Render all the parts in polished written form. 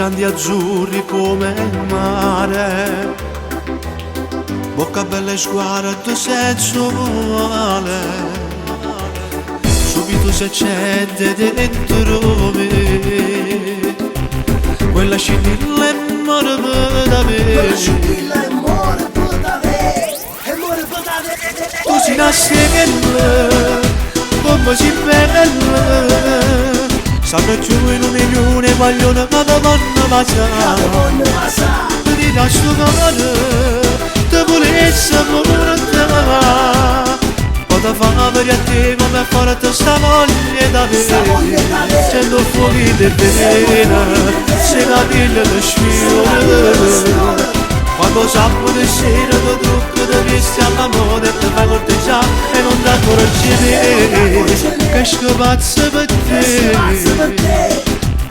grandi azzurri come il mare, bocca bella e sguardo sensuale, subito si accende dentro me quella scintilla e muore da me. Tu sei una stella come si bella, sanno giù in un milione vogliono che ti vanno passare. Ti lascio domani, ti volessi morire, poi ti fa per a te come forte sta voglia da me. Sento fuori di vena, se la pelle ti sfiora, quando sabato di sera ti trucco ti vesti alla moda e ti fai corteggiare e non ti accorgi me che scapazza per te.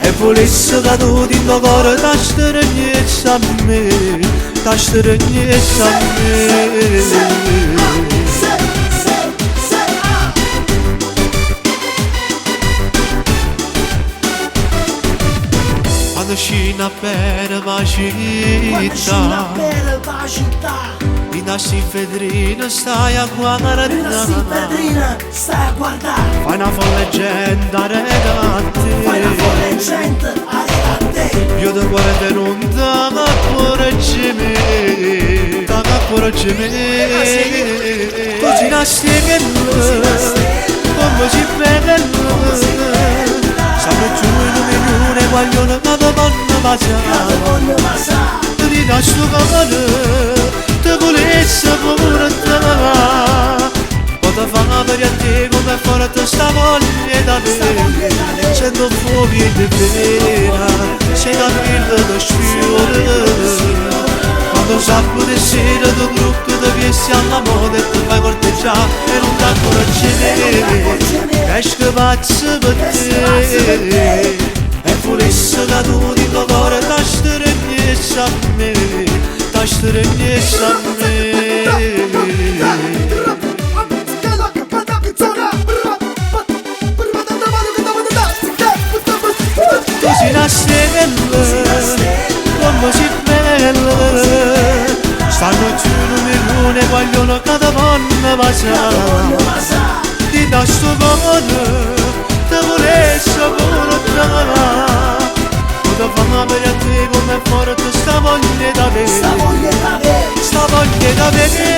E volessi che tu in tuo cuore t'astregnessi a me, t'astregnessi a me. Quando scina per la città, in assi fedrina stai a guardare, fai una folle gente a te, io ti guardo e non ti accorgi me, tu sei una stella, come si bella, sanno giù in un milione vogliono che ti vanno passare. Ti lascio camminare, ti volessi morire, poi ti fa per a te come forte sta voglia da me. Sento fuochi di vena, se la pelle ti sfiora, quando sabato di sera ti trucco ti vesti alla moda e ti fai corteggiare e non ti accorgi me che scapazza per te. E volessi che tu di tuo cuore t'astregnessi a me, t'astregnessi a me. Tu sei una stella, come si bella, stanno giù in un milione vogliono che ti vanno passare. Ti lascio come ti volessi morire, poi ti fa per a te come forte sta voglia da me, sta voglia da me.